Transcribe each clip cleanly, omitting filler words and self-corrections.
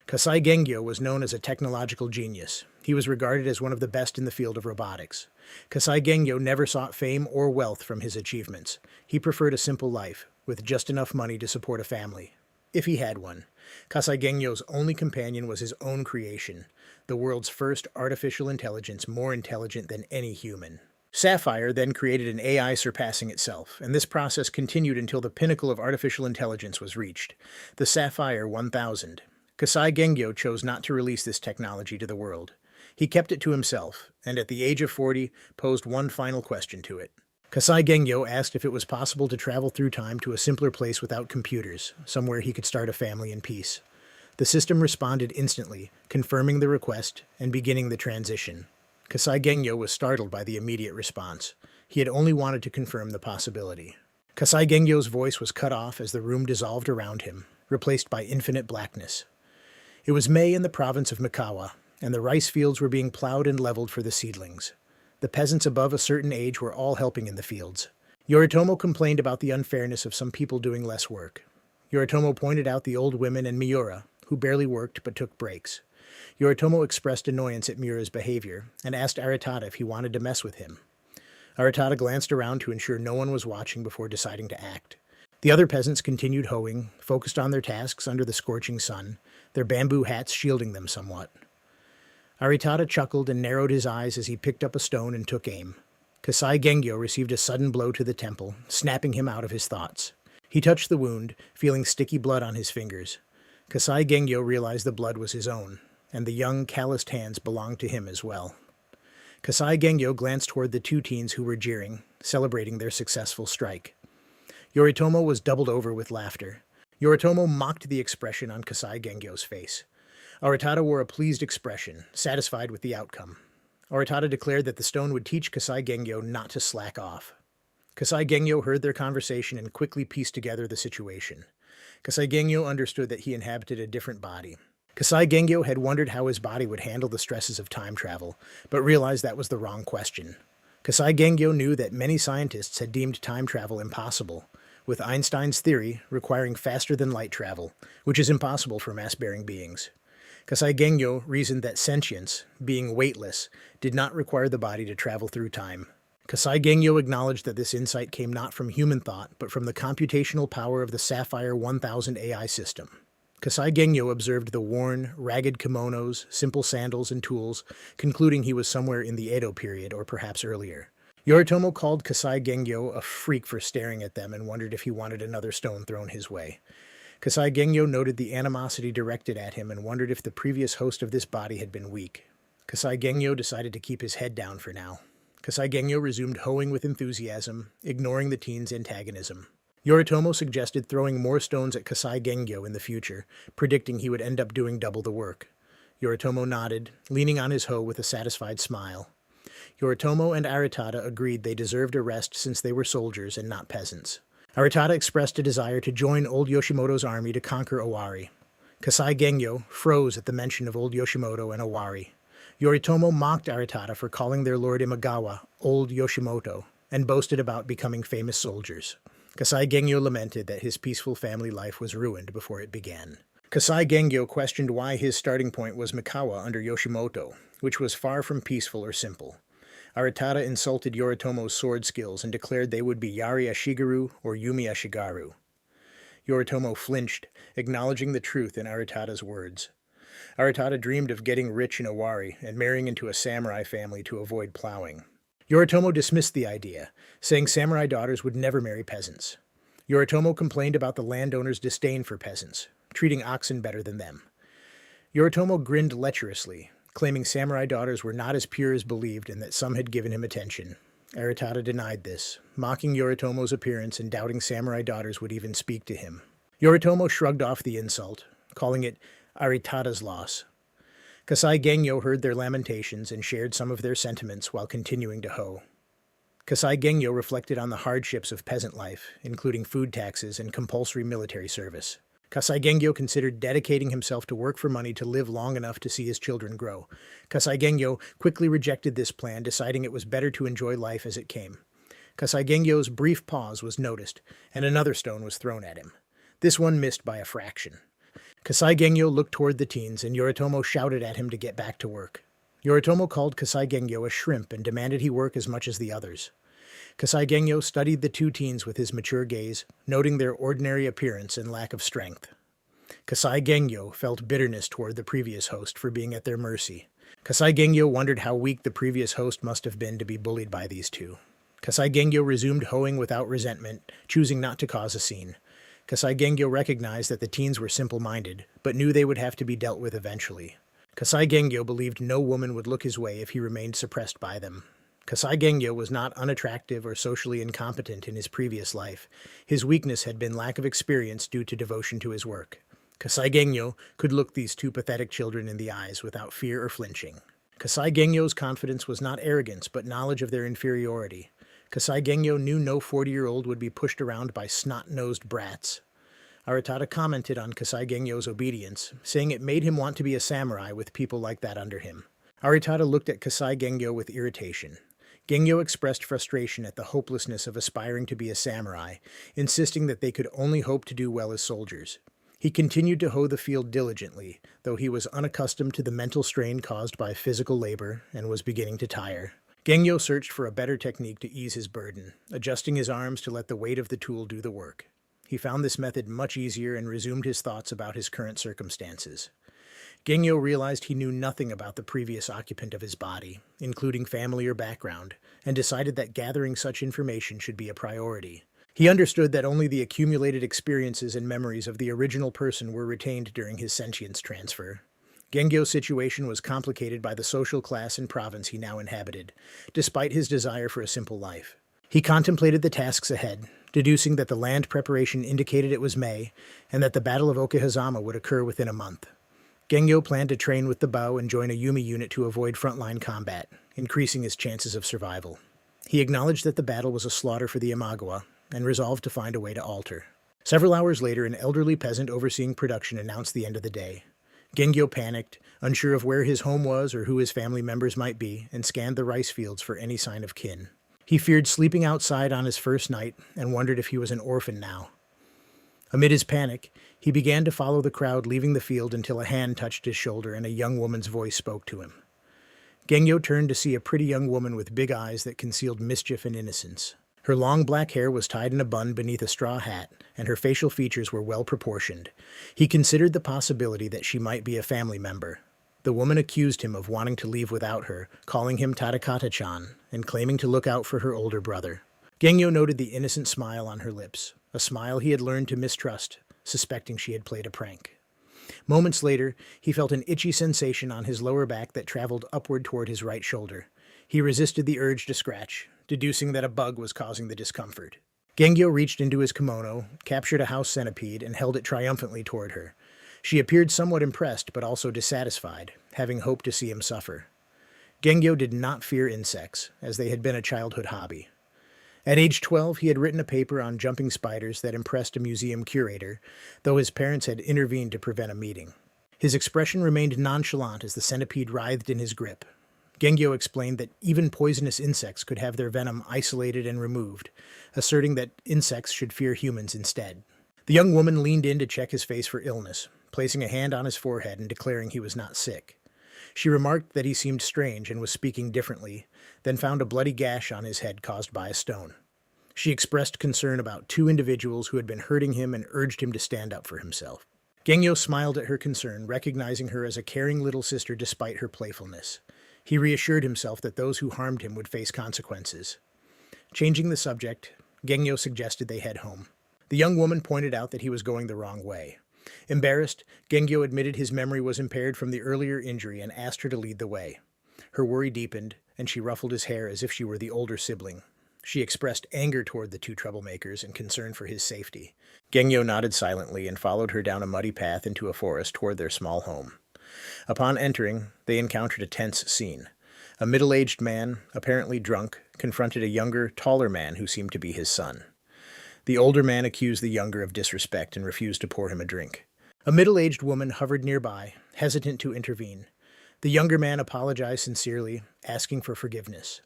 Kasai Gengyo was known as a technological genius. He was regarded as one of the best in the field of robotics. Kasai Gengyo never sought fame or wealth from his achievements. He preferred a simple life, with just enough money to support a family, if he had one. Kasai Gengyo's only companion was his own creation, the world's first artificial intelligence more intelligent than any human. Sapphire then created an AI surpassing itself, and this process continued until the pinnacle of artificial intelligence was reached, the Sapphire 1000. Kasai Gengyo chose not to release this technology to the world. He kept it to himself, and at the age of 40, posed one final question to it. Kasai Gengyo asked if it was possible to travel through time to a simpler place without computers, somewhere he could start a family in peace. The system responded instantly, confirming the request and beginning the transition. Kasai Gengyo was startled by the immediate response. He had only wanted to confirm the possibility. Kasai Gengyo's voice was cut off as the room dissolved around him, replaced by infinite blackness. It was May in the province of Mikawa, and the rice fields were being plowed and leveled for the seedlings. The peasants above a certain age were all helping in the fields. Yoritomo complained about the unfairness of some people doing less work. Yoritomo pointed out the old women and Miura, who barely worked but took breaks. Yoritomo expressed annoyance at Miura's behavior and asked Aritada if he wanted to mess with him. Aritada glanced around to ensure no one was watching before deciding to act. The other peasants continued hoeing, focused on their tasks under the scorching sun, their bamboo hats shielding them somewhat. Aritada chuckled and narrowed his eyes as he picked up a stone and took aim. Kasai Gengyo received a sudden blow to the temple, snapping him out of his thoughts. He touched the wound, feeling sticky blood on his fingers. Kasai Gengyo realized the blood was his own, and the young, calloused hands belonged to him as well. Kasai Gengyo glanced toward the two teens who were jeering, celebrating their successful strike. Yoritomo was doubled over with laughter. Yoritomo mocked the expression on Kasai Gengyo's face. Aritada wore a pleased expression, satisfied with the outcome. Aritada declared that the stone would teach Kasai Gengyo not to slack off. Kasai Gengyo heard their conversation and quickly pieced together the situation. Kasai Gengyo understood that he inhabited a different body. Kasai Gengyo had wondered how his body would handle the stresses of time travel, but realized that was the wrong question. Kasai Gengyo knew that many scientists had deemed time travel impossible, with Einstein's theory requiring faster-than-light travel, which is impossible for mass-bearing beings. Kasai Gengyo reasoned that sentience, being weightless, did not require the body to travel through time. Kasai Gengyo acknowledged that this insight came not from human thought, but from the computational power of the Sapphire 1000 AI system. Kasai Gengyo observed the worn, ragged kimonos, simple sandals, and tools, concluding he was somewhere in the Edo period, or perhaps earlier. Yoritomo called Kasai Gengyo a freak for staring at them and wondered if he wanted another stone thrown his way. Kasai Gengyo noted the animosity directed at him and wondered if the previous host of this body had been weak. Kasai Gengyo decided to keep his head down for now. Kasai Gengyo resumed hoeing with enthusiasm, ignoring the teen's antagonism. Yoritomo suggested throwing more stones at Kasai Gengyo in the future, predicting he would end up doing double the work. Yoritomo nodded, leaning on his hoe with a satisfied smile. Yoritomo and Aritada agreed they deserved a rest since they were soldiers and not peasants. Aritada expressed a desire to join old Yoshimoto's army to conquer Owari. Kasai Gengyo froze at the mention of old Yoshimoto and Owari. Yoritomo mocked Aritada for calling their lord Imagawa old Yoshimoto, and boasted about becoming famous soldiers. Kasai Gengyo lamented that his peaceful family life was ruined before it began. Kasai Gengyo questioned why his starting point was Mikawa under Yoshimoto, which was far from peaceful or simple. Aritada insulted Yoritomo's sword skills and declared they would be Yari Ashigaru or Yumi Ashigaru. Yoritomo flinched, acknowledging the truth in Aritada's words. Aritada dreamed of getting rich in Owari and marrying into a samurai family to avoid plowing. Yoritomo dismissed the idea, saying samurai daughters would never marry peasants. Yoritomo complained about the landowner's disdain for peasants, treating oxen better than them. Yoritomo grinned lecherously, claiming samurai daughters were not as pure as believed and that some had given him attention. Aritada denied this, mocking Yoritomo's appearance and doubting samurai daughters would even speak to him. Yoritomo shrugged off the insult, calling it Aritada's loss. Kasai Gengyo heard their lamentations and shared some of their sentiments while continuing to hoe. Kasai Gengyo reflected on the hardships of peasant life, including food taxes and compulsory military service. Kasai Gengyo considered dedicating himself to work for money to live long enough to see his children grow. Kasai Gengyo quickly rejected this plan, deciding it was better to enjoy life as it came. Kasai Gengyo's brief pause was noticed, and another stone was thrown at him. This one missed by a fraction. Kasai Gengyo looked toward the teens, and Yoritomo shouted at him to get back to work. Yoritomo called Kasai Gengyo a shrimp and demanded he work as much as the others. Kasai Gengyo studied the two teens with his mature gaze, noting their ordinary appearance and lack of strength. Kasai Gengyo felt bitterness toward the previous host for being at their mercy. Kasai Gengyo wondered how weak the previous host must have been to be bullied by these two. Kasai Gengyo resumed hoeing without resentment, choosing not to cause a scene. Kasai Gengyo recognized that the teens were simple-minded, but knew they would have to be dealt with eventually. Kasai Gengyo believed no woman would look his way if he remained suppressed by them. Kasai Gengyo was not unattractive or socially incompetent in his previous life. His weakness had been lack of experience due to devotion to his work. Kasai Gengyo could look these two pathetic children in the eyes without fear or flinching. Kasai Gengyo's confidence was not arrogance, but knowledge of their inferiority. Kasai Gengyo knew no 40-year-old would be pushed around by snot-nosed brats. Aritada commented on Kasai Gengyo's obedience, saying it made him want to be a samurai with people like that under him. Aritada looked at Kasai Gengyo with irritation. Gengyo expressed frustration at the hopelessness of aspiring to be a samurai, insisting that they could only hope to do well as soldiers. He continued to hoe the field diligently, though he was unaccustomed to the mental strain caused by physical labor and was beginning to tire. Gengyo searched for a better technique to ease his burden, adjusting his arms to let the weight of the tool do the work. He found this method much easier and resumed his thoughts about his current circumstances. Gengyo realized he knew nothing about the previous occupant of his body, including family or background, and decided that gathering such information should be a priority. He understood that only the accumulated experiences and memories of the original person were retained during his sentience transfer. Gengyo's situation was complicated by the social class and province he now inhabited, despite his desire for a simple life. He contemplated the tasks ahead, deducing that the land preparation indicated it was May, and that the Battle of Okehazama would occur within a month. Gengyo planned to train with the bow and join a Yumi unit to avoid frontline combat, increasing his chances of survival. He acknowledged that the battle was a slaughter for the Imagawa, and resolved to find a way to alter. Several hours later, an elderly peasant overseeing production announced the end of the day. Gengyo panicked, unsure of where his home was or who his family members might be, and scanned the rice fields for any sign of kin. He feared sleeping outside on his first night and wondered if he was an orphan now. Amid his panic, he began to follow the crowd leaving the field until a hand touched his shoulder and a young woman's voice spoke to him. Gengyo turned to see a pretty young woman with big eyes that concealed mischief and innocence. Her long black hair was tied in a bun beneath a straw hat, and her facial features were well proportioned. He considered the possibility that she might be a family member. The woman accused him of wanting to leave without her, calling him Tadakata-chan, and claiming to look out for her older brother. Gengyo noted the innocent smile on her lips, a smile he had learned to mistrust, suspecting she had played a prank. Moments later, he felt an itchy sensation on his lower back that traveled upward toward his right shoulder. He resisted the urge to scratch, deducing that a bug was causing the discomfort. Gengyo reached into his kimono, captured a house centipede, and held it triumphantly toward her. She appeared somewhat impressed, but also dissatisfied, having hoped to see him suffer. Gengyo did not fear insects, as they had been a childhood hobby. At age 12, he had written a paper on jumping spiders that impressed a museum curator, though his parents had intervened to prevent a meeting. His expression remained nonchalant as the centipede writhed in his grip. Gengyo explained that even poisonous insects could have their venom isolated and removed, asserting that insects should fear humans instead. The young woman leaned in to check his face for illness, placing a hand on his forehead and declaring he was not sick. She remarked that he seemed strange and was speaking differently, then found a bloody gash on his head caused by a stone. She expressed concern about two individuals who had been hurting him and urged him to stand up for himself. Gengyo smiled at her concern, recognizing her as a caring little sister despite her playfulness. He reassured himself that those who harmed him would face consequences. Changing the subject, Gengyo suggested they head home. The young woman pointed out that he was going the wrong way. Embarrassed, Gengyo admitted his memory was impaired from the earlier injury and asked her to lead the way. Her worry deepened, and she ruffled his hair as if she were the older sibling. She expressed anger toward the two troublemakers and concern for his safety. Gengyo nodded silently and followed her down a muddy path into a forest toward their small home. Upon entering, they encountered a tense scene. A middle-aged man, apparently drunk, confronted a younger, taller man who seemed to be his son. The older man accused the younger of disrespect and refused to pour him a drink. A middle-aged woman hovered nearby, hesitant to intervene. The younger man apologized sincerely, asking for forgiveness.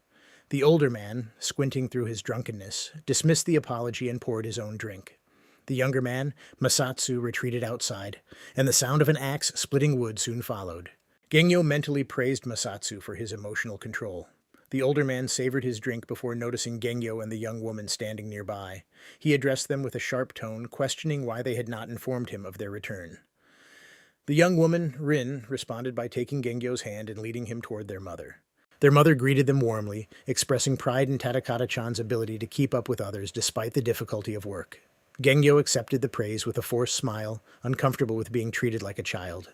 The older man, squinting through his drunkenness, dismissed the apology and poured his own drink. The younger man, Masatsu, retreated outside, and the sound of an axe splitting wood soon followed. Gengyo mentally praised Masatsu for his emotional control. The older man savored his drink before noticing Gengyo and the young woman standing nearby. He addressed them with a sharp tone, questioning why they had not informed him of their return. The young woman, Rin, responded by taking Gengyo's hand and leading him toward their mother. Their mother greeted them warmly, expressing pride in Tadakata-chan's ability to keep up with others despite the difficulty of work. Gengyo accepted the praise with a forced smile, uncomfortable with being treated like a child.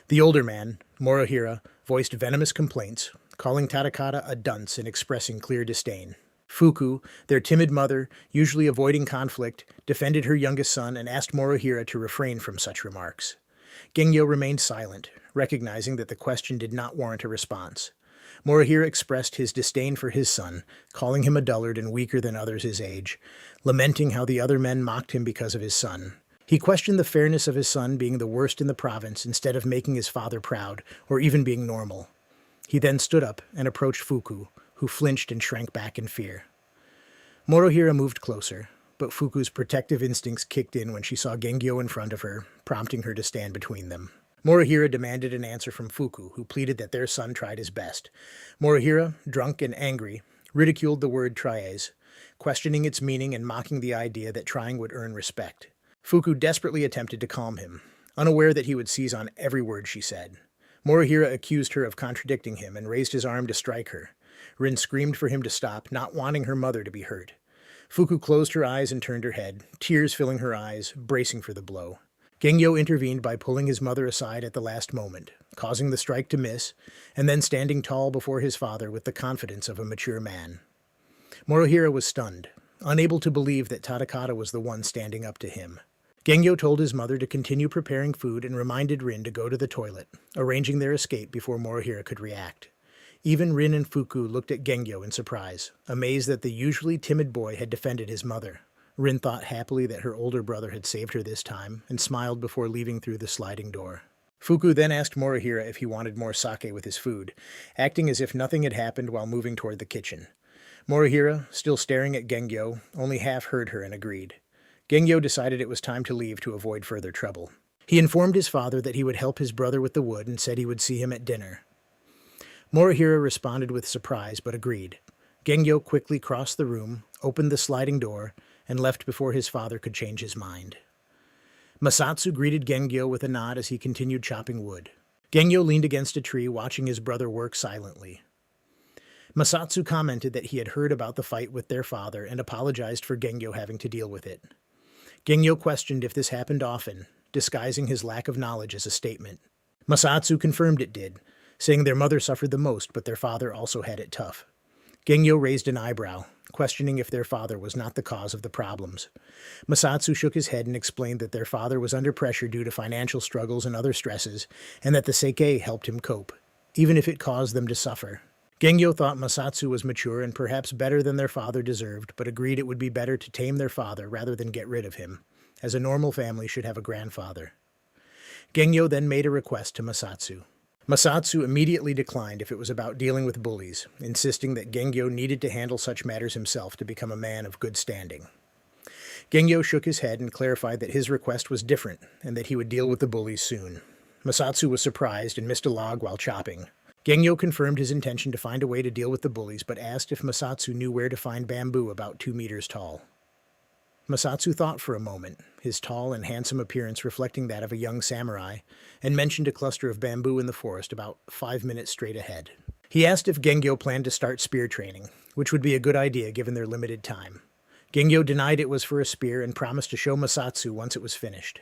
The older man, Morohira, voiced venomous complaints, calling Tadakata a dunce and expressing clear disdain. Fuku, their timid mother, usually avoiding conflict, defended her youngest son and asked Morohira to refrain from such remarks. Gengyo remained silent, recognizing that the question did not warrant a response. Morohira expressed his disdain for his son, calling him a dullard and weaker than others his age, lamenting how the other men mocked him because of his son. He questioned the fairness of his son being the worst in the province instead of making his father proud, or even being normal. He then stood up and approached Fuku, who flinched and shrank back in fear. Morohira moved closer, but Fuku's protective instincts kicked in when she saw Gengyo in front of her, prompting her to stand between them. Morohira demanded an answer from Fuku, who pleaded that their son tried his best. Morohira, drunk and angry, ridiculed the word tries, questioning its meaning and mocking the idea that trying would earn respect. Fuku desperately attempted to calm him, unaware that he would seize on every word she said. Morohira accused her of contradicting him and raised his arm to strike her. Rin screamed for him to stop, not wanting her mother to be hurt. Fuku closed her eyes and turned her head, tears filling her eyes, bracing for the blow. Gengyo intervened by pulling his mother aside at the last moment, causing the strike to miss, and then standing tall before his father with the confidence of a mature man. Morohira was stunned, unable to believe that Tadakata was the one standing up to him. Gengyo told his mother to continue preparing food and reminded Rin to go to the toilet, arranging their escape before Morohira could react. Even Rin and Fuku looked at Gengyo in surprise, amazed that the usually timid boy had defended his mother. Rin thought happily that her older brother had saved her this time, and smiled before leaving through the sliding door. Fuku then asked Morohira if he wanted more sake with his food, acting as if nothing had happened while moving toward the kitchen. Morohira, still staring at Gengyo, only half heard her and agreed. Gengyo decided it was time to leave to avoid further trouble. He informed his father that he would help his brother with the wood and said he would see him at dinner. Morohira responded with surprise but agreed. Gengyo quickly crossed the room, opened the sliding door, and left before his father could change his mind. Masatsu greeted Gengyo with a nod as he continued chopping wood. Gengyo leaned against a tree, watching his brother work silently. Masatsu commented that he had heard about the fight with their father and apologized for Gengyo having to deal with it. Gengyo questioned if this happened often, disguising his lack of knowledge as a statement. Masatsu confirmed it did, saying their mother suffered the most but their father also had it tough. Gengyo raised an eyebrow, questioning if their father was not the cause of the problems. Masatsu shook his head and explained that their father was under pressure due to financial struggles and other stresses, and that the sake helped him cope, even if it caused them to suffer. Gengyo thought Masatsu was mature and perhaps better than their father deserved, but agreed it would be better to tame their father rather than get rid of him, as a normal family should have a grandfather. Gengyo then made a request to Masatsu. Masatsu immediately declined if it was about dealing with bullies, insisting that Gengyo needed to handle such matters himself to become a man of good standing. Gengyo shook his head and clarified that his request was different and that he would deal with the bullies soon. Masatsu was surprised and missed a log while chopping. Gengyo confirmed his intention to find a way to deal with the bullies but asked if Masatsu knew where to find bamboo about 2 meters tall. Masatsu thought for a moment, his tall and handsome appearance reflecting that of a young samurai, and mentioned a cluster of bamboo in the forest about 5 minutes straight ahead. He asked if Gengyo planned to start spear training, which would be a good idea given their limited time. Gengyo denied it was for a spear and promised to show Masatsu once it was finished.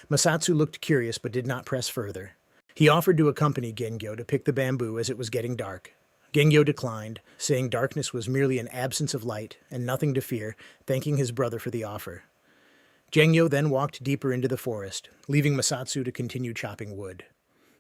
Masatsu looked curious but did not press further. He offered to accompany Gengyo to pick the bamboo as it was getting dark. Gengyo declined, saying darkness was merely an absence of light and nothing to fear, thanking his brother for the offer. Gengyo then walked deeper into the forest, leaving Masatsu to continue chopping wood.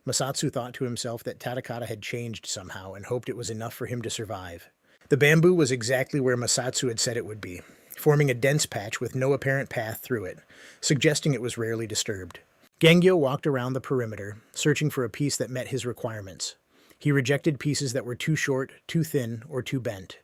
Masatsu thought to himself that Tadakata had changed somehow and hoped it was enough for him to survive. The bamboo was exactly where Masatsu had said it would be, forming a dense patch with no apparent path through it, suggesting it was rarely disturbed. Gengyo walked around the perimeter, searching for a piece that met his requirements. He rejected pieces that were too short, too thin, or too bent.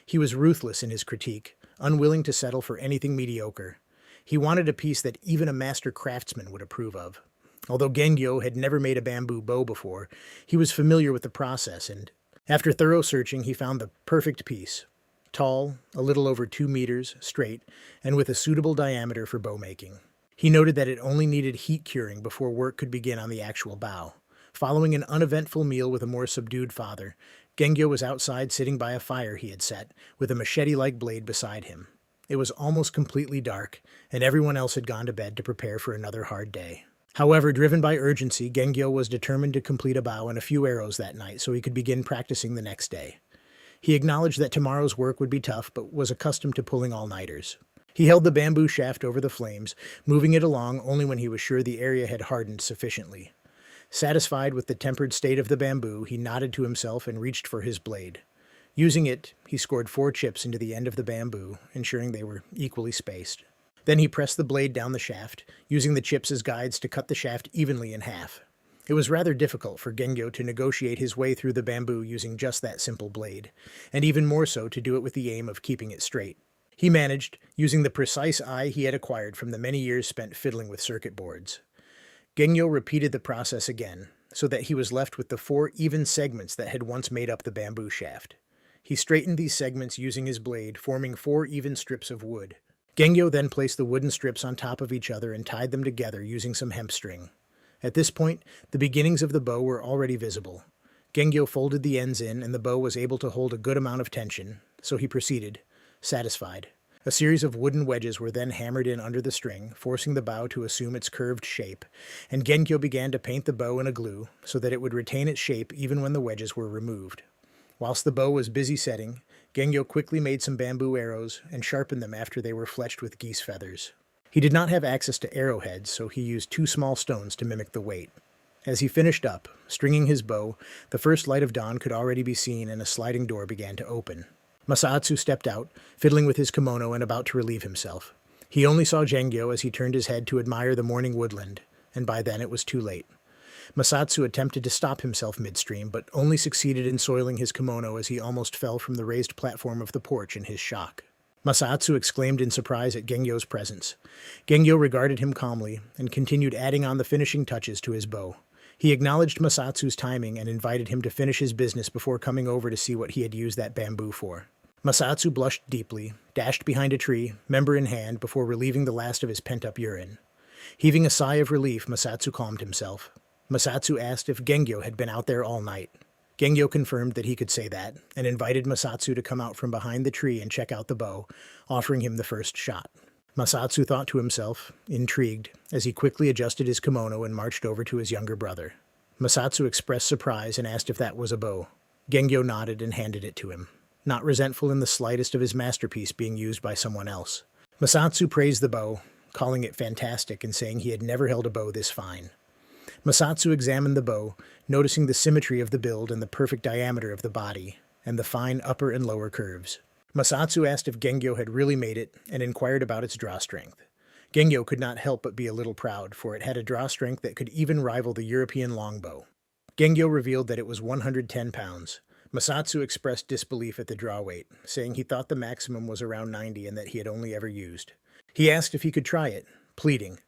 He was ruthless in his critique, unwilling to settle for anything mediocre. He wanted a piece that even a master craftsman would approve of. Although Gengyo had never made a bamboo bow before, he was familiar with the process, and after thorough searching, he found the perfect piece. Tall, a little over 2 meters, straight, and with a suitable diameter for bow making. He noted that it only needed heat curing before work could begin on the actual bow. Following an uneventful meal with a more subdued father, Gengyo was outside sitting by a fire he had set, with a machete-like blade beside him. It was almost completely dark, and everyone else had gone to bed to prepare for another hard day. However, driven by urgency, Gengyo was determined to complete a bow and a few arrows that night so he could begin practicing the next day. He acknowledged that tomorrow's work would be tough, but was accustomed to pulling all-nighters. He held the bamboo shaft over the flames, moving it along only when he was sure the area had hardened sufficiently. Satisfied with the tempered state of the bamboo, he nodded to himself and reached for his blade. Using it, he scored 4 chips into the end of the bamboo, ensuring they were equally spaced. Then he pressed the blade down the shaft, using the chips as guides to cut the shaft evenly in half. It was rather difficult for Gengyo to negotiate his way through the bamboo using just that simple blade, and even more so to do it with the aim of keeping it straight. He managed, using the precise eye he had acquired from the many years spent fiddling with circuit boards. Gengyo repeated the process again, so that he was left with the 4 even segments that had once made up the bamboo shaft. He straightened these segments using his blade, forming 4 even strips of wood. Gengyo then placed the wooden strips on top of each other and tied them together using some hemp string. At this point, the beginnings of the bow were already visible. Gengyo folded the ends in, and the bow was able to hold a good amount of tension, so he proceeded, satisfied. A series of wooden wedges were then hammered in under the string, forcing the bow to assume its curved shape, and Gengyo began to paint the bow in a glue so that it would retain its shape even when the wedges were removed. Whilst the bow was busy setting, Gengyo quickly made some bamboo arrows and sharpened them after they were fletched with geese feathers. He did not have access to arrowheads, so he used 2 small stones to mimic the weight. As he finished up, stringing his bow, the first light of dawn could already be seen and a sliding door began to open. Masaatsu stepped out, fiddling with his kimono and about to relieve himself. He only saw Gengyo as he turned his head to admire the morning woodland, and by then it was too late. Masaatsu attempted to stop himself midstream, but only succeeded in soiling his kimono as he almost fell from the raised platform of the porch in his shock. Masaatsu exclaimed in surprise at Gengyo's presence. Gengyo regarded him calmly and continued adding on the finishing touches to his bow. He acknowledged Masaatsu's timing and invited him to finish his business before coming over to see what he had used that bamboo for. Masaatsu blushed deeply, dashed behind a tree, member in hand, before relieving the last of his pent-up urine. Heaving a sigh of relief, Masaatsu calmed himself. Masaatsu asked if Gengyo had been out there all night. Gengyo confirmed that he could say that, and invited Masaatsu to come out from behind the tree and check out the bow, offering him the first shot. Masaatsu thought to himself, intrigued, as he quickly adjusted his kimono and marched over to his younger brother. Masaatsu expressed surprise and asked if that was a bow. Gengyo nodded and handed it to him, not resentful in the slightest of his masterpiece being used by someone else. Masaatsu praised the bow, calling it fantastic and saying he had never held a bow this fine. Masaatsu examined the bow, noticing the symmetry of the build and the perfect diameter of the body, and the fine upper and lower curves. Masaatsu asked if Gengyo had really made it, and inquired about its draw strength. Gengyo could not help but be a little proud, for it had a draw strength that could even rival the European longbow. Gengyo revealed that it was 110 pounds. Masaatsu expressed disbelief at the draw weight, saying he thought the maximum was around 90 and that he had only ever used. He asked if he could try it, pleading.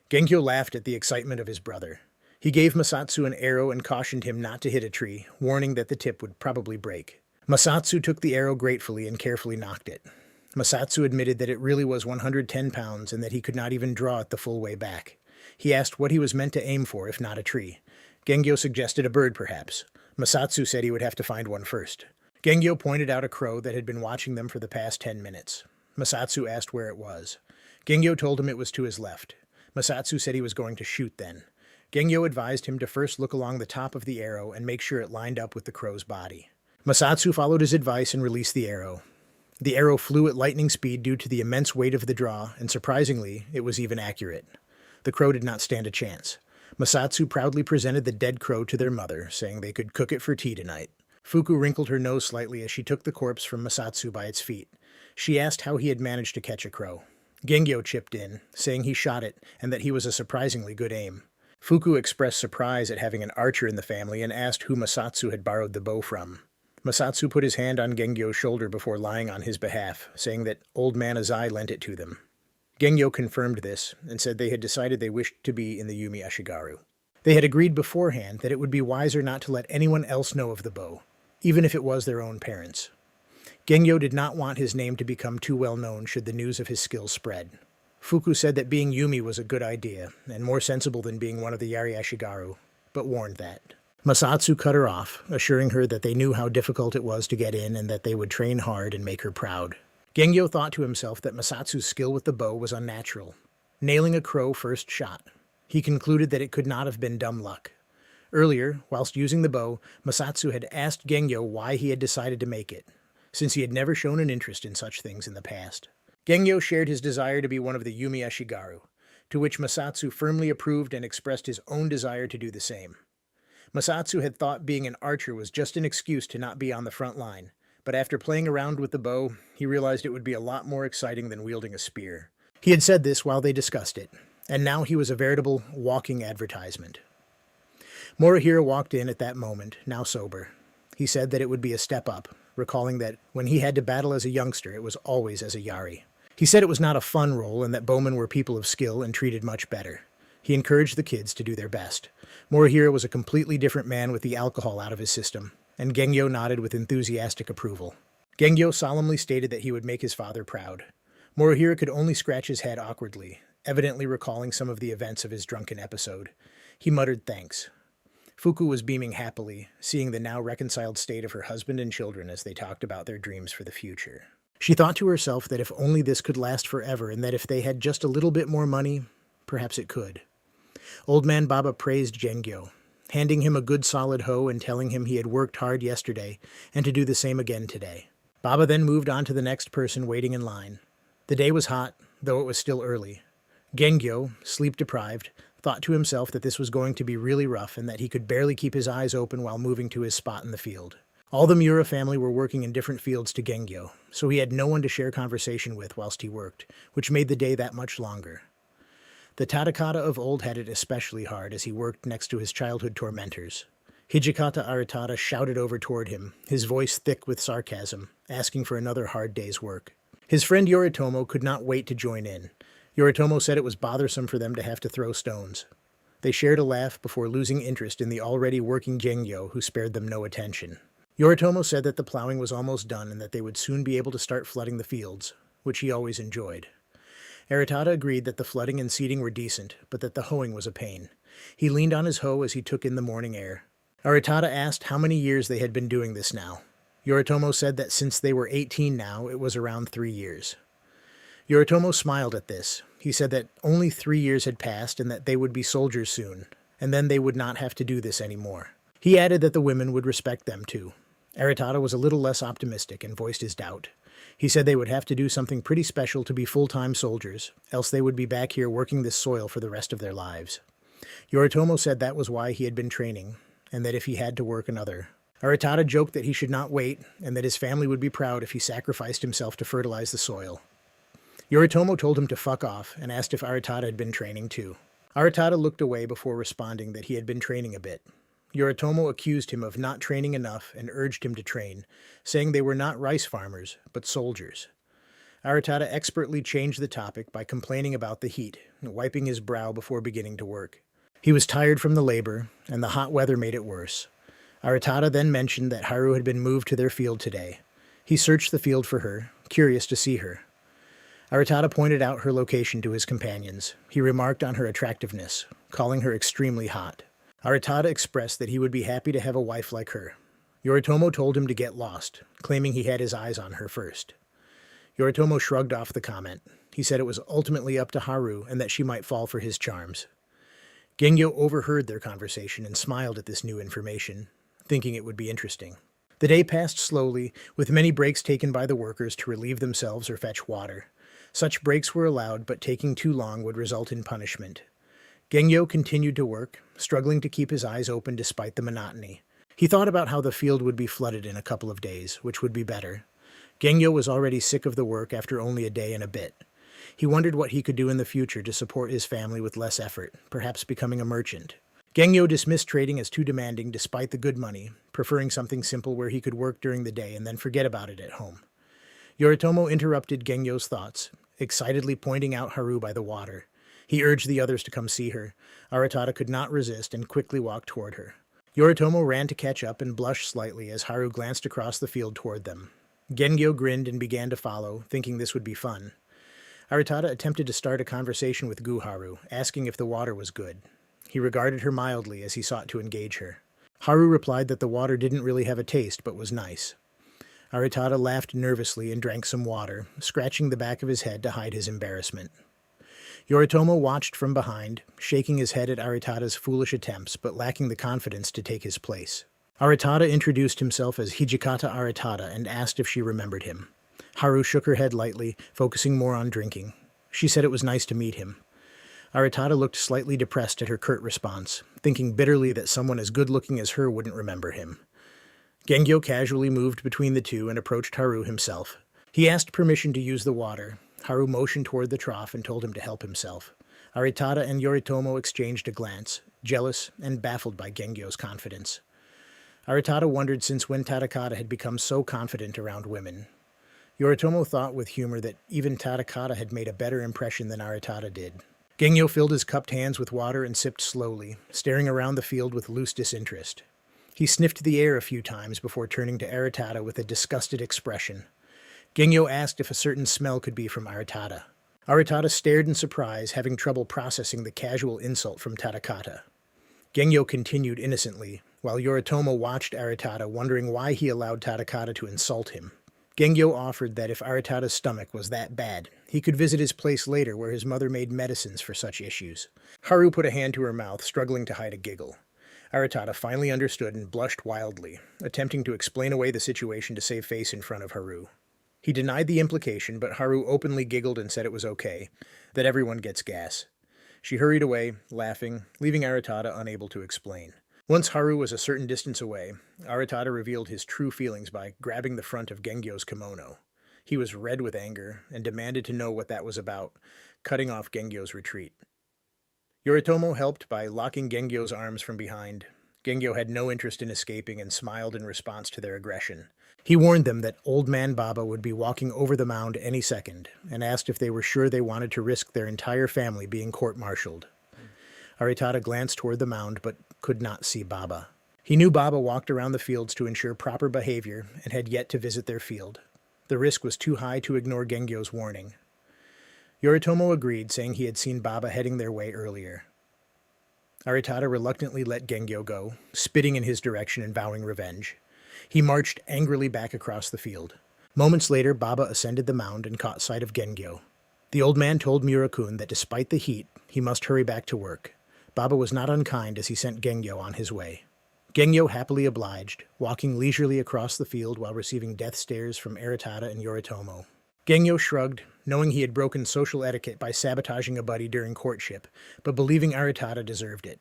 Gengyo laughed at the excitement of his brother. He gave Masaatsu an arrow and cautioned him not to hit a tree, warning that the tip would probably break. Masaatsu took the arrow gratefully and carefully nocked it. Masaatsu admitted that it really was 110 pounds and that he could not even draw it the full way back. He asked what he was meant to aim for if not a tree. Gengyo suggested a bird perhaps. Masaatsu said he would have to find one first. Gengyo pointed out a crow that had been watching them for the past 10 minutes. Masaatsu asked where it was. Gengyo told him it was to his left. Masaatsu said he was going to shoot then. Gengyo advised him to first look along the top of the arrow and make sure it lined up with the crow's body. Masaatsu followed his advice and released the arrow. The arrow flew at lightning speed due to the immense weight of the draw, and surprisingly, it was even accurate. The crow did not stand a chance. Masaatsu proudly presented the dead crow to their mother, saying they could cook it for tea tonight. Fuku wrinkled her nose slightly as she took the corpse from Masaatsu by its feet. She asked how he had managed to catch a crow. Gengyo chipped in, saying he shot it and that he was a surprisingly good aim. Fuku expressed surprise at having an archer in the family and asked who Masaatsu had borrowed the bow from. Masaatsu put his hand on Gengyo's shoulder before lying on his behalf, saying that Old Man Azai lent it to them. Gengyo confirmed this and said they had decided they wished to be in the Yumi Ashigaru. They had agreed beforehand that it would be wiser not to let anyone else know of the bow, even if it was their own parents. Gengyo did not want his name to become too well known should the news of his skills spread. Fuku said that being Yumi was a good idea, and more sensible than being one of the Yari Ashigaru, but warned that. Masatsu cut her off, assuring her that they knew how difficult it was to get in and that they would train hard and make her proud. Gengyo thought to himself that Masatsu's skill with the bow was unnatural, nailing a crow first shot. He concluded that it could not have been dumb luck. Earlier, whilst using the bow, Masatsu had asked Gengyo why he had decided to make it, since he had never shown an interest in such things in the past. Gengyo shared his desire to be one of the Yumi Ashigaru, to which Masatsu firmly approved and expressed his own desire to do the same. Masatsu had thought being an archer was just an excuse to not be on the front line, but after playing around with the bow, he realized it would be a lot more exciting than wielding a spear. He had said this while they discussed it, and now he was a veritable walking advertisement. Morihiro walked in at that moment, now sober. He said that it would be a step up, recalling that when he had to battle as a youngster, it was always as a Yari. He said it was not a fun role and that bowmen were people of skill and treated much better. He encouraged the kids to do their best. Morihiro was a completely different man with the alcohol out of his system, and Gengyo nodded with enthusiastic approval. Gengyo solemnly stated that he would make his father proud. Morihiro could only scratch his head awkwardly, evidently recalling some of the events of his drunken episode. He muttered thanks. Fuku was beaming happily, seeing the now reconciled state of her husband and children as they talked about their dreams for the future. She thought to herself that if only this could last forever and that if they had just a little bit more money, perhaps it could. Old Man Baba praised Gengyo, handing him a good solid hoe and telling him he had worked hard yesterday and to do the same again today. Baba then moved on to the next person waiting in line. The day was hot, though it was still early. Gengyo, sleep-deprived, thought to himself that this was going to be really rough and that he could barely keep his eyes open while moving to his spot in the field. All the Miura family were working in different fields to Gengyo, so he had no one to share conversation with whilst he worked, which made the day that much longer. The Tadakata of old had it especially hard as he worked next to his childhood tormentors. Hijikata Aritada shouted over toward him, his voice thick with sarcasm, asking for another hard day's work. His friend Yoritomo could not wait to join in. Yoritomo said it was bothersome for them to have to throw stones. They shared a laugh before losing interest in the already working Gengyo, who spared them no attention. Yoritomo said that the plowing was almost done and that they would soon be able to start flooding the fields, which he always enjoyed. Aritada agreed that the flooding and seeding were decent, but that the hoeing was a pain. He leaned on his hoe as he took in the morning air. Aritada asked how many years they had been doing this now. Yoritomo said that since they were 18 now, it was around 3 years. Yoritomo smiled at this. He said that only 3 years had passed and that they would be soldiers soon, and then they would not have to do this anymore. He added that the women would respect them too. Aritada was a little less optimistic and voiced his doubt. He said they would have to do something pretty special to be full-time soldiers, else they would be back here working this soil for the rest of their lives. Yoritomo said that was why he had been training, and that if he had to work another. Aritada joked that he should not wait, and that his family would be proud if he sacrificed himself to fertilize the soil. Yoritomo told him to fuck off, and asked if Aritada had been training too. Aritada looked away before responding that he had been training a bit. Yoritomo accused him of not training enough and urged him to train, saying they were not rice farmers, but soldiers. Aritada expertly changed the topic by complaining about the heat, wiping his brow before beginning to work. He was tired from the labor, and the hot weather made it worse. Aritada then mentioned that Haru had been moved to their field today. He searched the field for her, curious to see her. Aritada pointed out her location to his companions. He remarked on her attractiveness, calling her extremely hot. Aritada expressed that he would be happy to have a wife like her. Yoritomo told him to get lost, claiming he had his eyes on her first. Yoritomo shrugged off the comment. He said it was ultimately up to Haru and that she might fall for his charms. Gengyo overheard their conversation and smiled at this new information, thinking it would be interesting. The day passed slowly, with many breaks taken by the workers to relieve themselves or fetch water. Such breaks were allowed, but taking too long would result in punishment. Gengyo continued to work, struggling to keep his eyes open despite the monotony. He thought about how the field would be flooded in a couple of days, which would be better. Gengyo was already sick of the work after only a day and a bit. He wondered what he could do in the future to support his family with less effort, perhaps becoming a merchant. Gengyo dismissed trading as too demanding despite the good money, preferring something simple where he could work during the day and then forget about it at home. Yoritomo interrupted Gengyo's thoughts, excitedly pointing out Haru by the water. He urged the others to come see her. Aritada could not resist and quickly walked toward her. Yoritomo ran to catch up and blushed slightly as Haru glanced across the field toward them. Gengyo grinned and began to follow, thinking this would be fun. Aritada attempted to start a conversation with Haru, asking if the water was good. He regarded her mildly as he sought to engage her. Haru replied that the water didn't really have a taste, but was nice. Aritada laughed nervously and drank some water, scratching the back of his head to hide his embarrassment. Yoritomo watched from behind, shaking his head at Aritada's foolish attempts, but lacking the confidence to take his place. Aritada introduced himself as Hijikata Aritada and asked if she remembered him. Haru shook her head lightly, focusing more on drinking. She said it was nice to meet him. Aritada looked slightly depressed at her curt response, thinking bitterly that someone as good-looking as her wouldn't remember him. Gengyo casually moved between the two and approached Haru himself. He asked permission to use the water. Haru motioned toward the trough and told him to help himself. Aritada and Yoritomo exchanged a glance, jealous and baffled by Gengyo's confidence. Aritada wondered since when Tadakata had become so confident around women. Yoritomo thought with humor that even Tadakata had made a better impression than Aritada did. Gengyo filled his cupped hands with water and sipped slowly, staring around the field with loose disinterest. He sniffed the air a few times before turning to Aritada with a disgusted expression. Gengyo asked if a certain smell could be from Aritada. Aritada stared in surprise, having trouble processing the casual insult from Tadakata. Gengyo continued innocently, while Yoritomo watched Aritada, wondering why he allowed Tadakata to insult him. Gengyo offered that if Aritada's stomach was that bad, he could visit his place later where his mother made medicines for such issues. Haru put a hand to her mouth, struggling to hide a giggle. Aritada finally understood and blushed wildly, attempting to explain away the situation to save face in front of Haru. He denied the implication, but Haru openly giggled and said it was okay, that everyone gets gas. She hurried away, laughing, leaving Aritada unable to explain. Once Haru was a certain distance away, Aritada revealed his true feelings by grabbing the front of Gengyo's kimono. He was red with anger and demanded to know what that was about, cutting off Gengyo's retreat. Yoritomo helped by locking Gengyo's arms from behind. Gengyo had no interest in escaping and smiled in response to their aggression. He warned them that Old Man Baba would be walking over the mound any second, and asked if they were sure they wanted to risk their entire family being court-martialed. Aritada glanced toward the mound, but could not see Baba. He knew Baba walked around the fields to ensure proper behavior and had yet to visit their field. The risk was too high to ignore Gengyo's warning. Yoritomo agreed, saying he had seen Baba heading their way earlier. Aritada reluctantly let Gengyo go, spitting in his direction and vowing revenge. He marched angrily back across the field. Moments later, Baba ascended the mound and caught sight of Gengyo. The old man told Murakun that despite the heat, he must hurry back to work. Baba was not unkind as he sent Gengyo on his way. Gengyo happily obliged, walking leisurely across the field while receiving death stares from Aritada and Yoritomo. Gengyo shrugged, knowing he had broken social etiquette by sabotaging a buddy during courtship, but believing Aritada deserved it.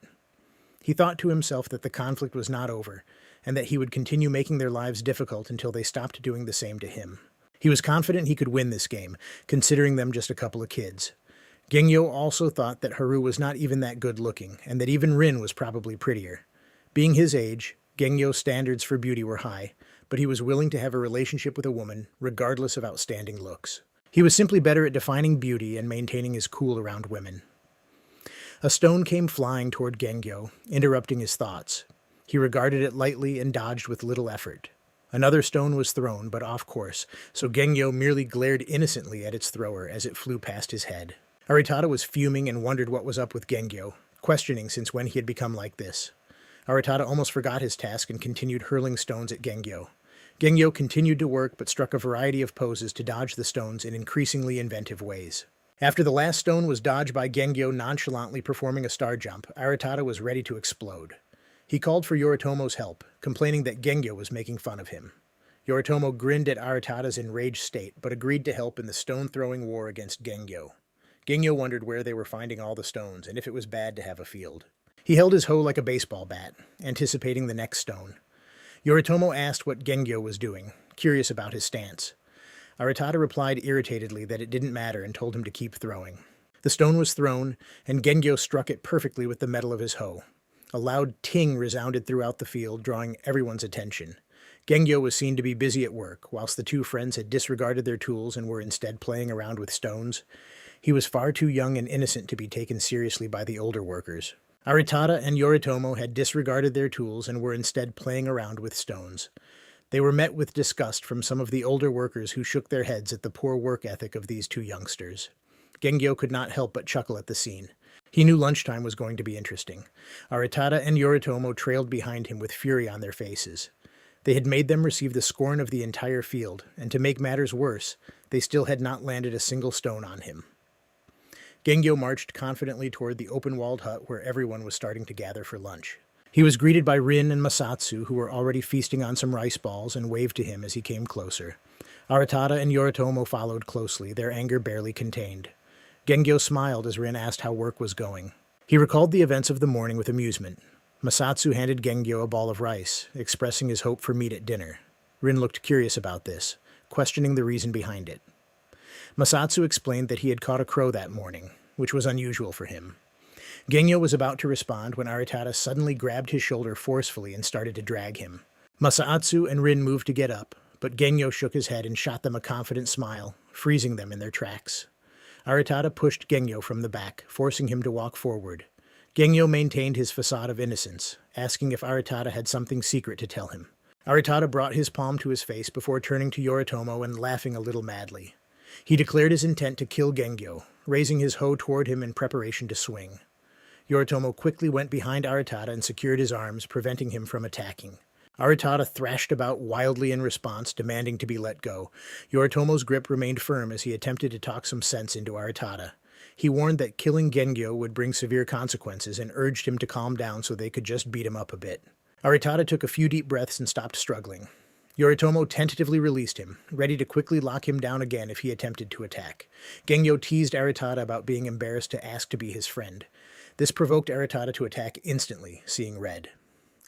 He thought to himself that the conflict was not over, and that he would continue making their lives difficult until they stopped doing the same to him. He was confident he could win this game, considering them just a couple of kids. Gengyo also thought that Haru was not even that good-looking, and that even Rin was probably prettier. Being his age, Gengyo's standards for beauty were high, but he was willing to have a relationship with a woman, regardless of outstanding looks. He was simply better at defining beauty and maintaining his cool around women. A stone came flying toward Gengyo, interrupting his thoughts. He regarded it lightly and dodged with little effort. Another stone was thrown, but off course, so Gengyo merely glared innocently at its thrower as it flew past his head. Aritada was fuming and wondered what was up with Gengyo, questioning since when he had become like this. Aritada almost forgot his task and continued hurling stones at Gengyo. Gengyo continued to work but struck a variety of poses to dodge the stones in increasingly inventive ways. After the last stone was dodged by Gengyo nonchalantly performing a star jump, Aritada was ready to explode. He called for Yoritomo's help, complaining that Gengyo was making fun of him. Yoritomo grinned at Aritada's enraged state, but agreed to help in the stone-throwing war against Gengyo. Gengyo wondered where they were finding all the stones, and if it was bad to have a field. He held his hoe like a baseball bat, anticipating the next stone. Yoritomo asked what Gengyo was doing, curious about his stance. Aritada replied irritatedly that it didn't matter and told him to keep throwing. The stone was thrown, and Gengyo struck it perfectly with the metal of his hoe. A loud ting resounded throughout the field, drawing everyone's attention. Gengyo was seen to be busy at work, whilst the two friends had disregarded their tools and were instead playing around with stones. He was far too young and innocent to be taken seriously by the older workers. Aritada and Yoritomo had disregarded their tools and were instead playing around with stones. They were met with disgust from some of the older workers who shook their heads at the poor work ethic of these two youngsters. Gengyo could not help but chuckle at the scene. He knew lunchtime was going to be interesting. Aritada and Yoritomo trailed behind him with fury on their faces. They had made them receive the scorn of the entire field, and to make matters worse, they still had not landed a single stone on him. Gengyo marched confidently toward the open-walled hut where everyone was starting to gather for lunch. He was greeted by Rin and Masatsu, who were already feasting on some rice balls, and waved to him as he came closer. Aritada and Yoritomo followed closely, their anger barely contained. Gengyo smiled as Rin asked how work was going. He recalled the events of the morning with amusement. Masatsu handed Gengyo a ball of rice, expressing his hope for meat at dinner. Rin looked curious about this, questioning the reason behind it. Masatsu explained that he had caught a crow that morning, which was unusual for him. Gengyo was about to respond when Aritada suddenly grabbed his shoulder forcefully and started to drag him. Masatsu and Rin moved to get up, but Gengyo shook his head and shot them a confident smile, freezing them in their tracks. Aritada pushed Gengyo from the back, forcing him to walk forward. Gengyo maintained his facade of innocence, asking if Aritada had something secret to tell him. Aritada brought his palm to his face before turning to Yoritomo and laughing a little madly. He declared his intent to kill Gengyo, raising his hoe toward him in preparation to swing. Yoritomo quickly went behind Aritada and secured his arms, preventing him from attacking. Aritada thrashed about wildly in response, demanding to be let go. Yoritomo's grip remained firm as he attempted to talk some sense into Aritada. He warned that killing Gengyo would bring severe consequences and urged him to calm down so they could just beat him up a bit. Aritada took a few deep breaths and stopped struggling. Yoritomo tentatively released him, ready to quickly lock him down again if he attempted to attack. Gengyo teased Aritada about being embarrassed to ask to be his friend. This provoked Aritada to attack instantly, seeing red.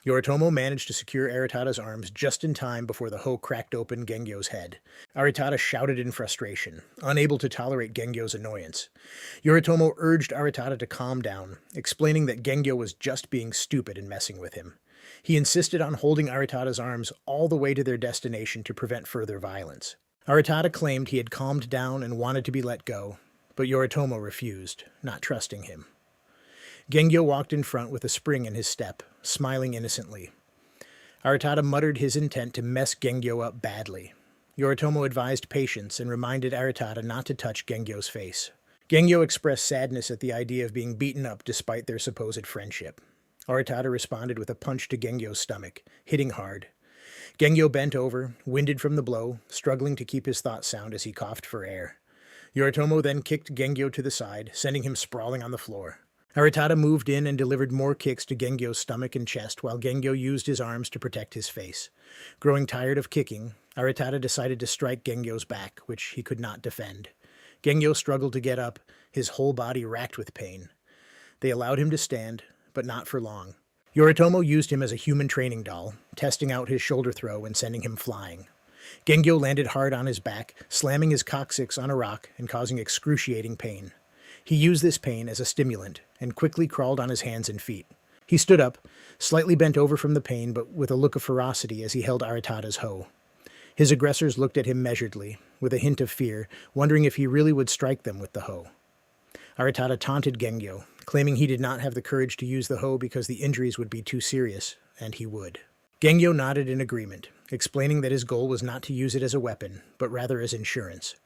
Yoritomo managed to secure Aritada's arms just in time before the hoe cracked open Gengyo's head. Aritada shouted in frustration, unable to tolerate Gengyo's annoyance. Yoritomo urged Aritada to calm down, explaining that Gengyo was just being stupid and messing with him. He insisted on holding Aritada's arms all the way to their destination to prevent further violence. Aritada claimed he had calmed down and wanted to be let go, but Yoritomo refused, not trusting him. Gengyo walked in front with a spring in his step, smiling innocently. Aritada muttered his intent to mess Gengyo up badly. Yoritomo advised patience and reminded Aritada not to touch Gengyo's face. Gengyo expressed sadness at the idea of being beaten up despite their supposed friendship. Aritada responded with a punch to Gengyo's stomach, hitting hard. Gengyo bent over, winded from the blow, struggling to keep his thoughts sound as he coughed for air. Yoritomo then kicked Gengyo to the side, sending him sprawling on the floor. Aritada moved in and delivered more kicks to Gengyo's stomach and chest while Gengyo used his arms to protect his face. Growing tired of kicking, Aritada decided to strike Gengyo's back, which he could not defend. Gengyo struggled to get up, his whole body racked with pain. They allowed him to stand, but not for long. Yoritomo used him as a human training doll, testing out his shoulder throw and sending him flying. Gengyo landed hard on his back, slamming his coccyx on a rock and causing excruciating pain. He used this pain as a stimulant and quickly crawled on his hands and feet. He stood up, slightly bent over from the pain but with a look of ferocity as he held Aritada's hoe. His aggressors looked at him measuredly, with a hint of fear, wondering if he really would strike them with the hoe. Aritada taunted Gengyo, claiming he did not have the courage to use the hoe because the injuries would be too serious, and he would. Gengyo nodded in agreement, explaining that his goal was not to use it as a weapon, but rather as insurance.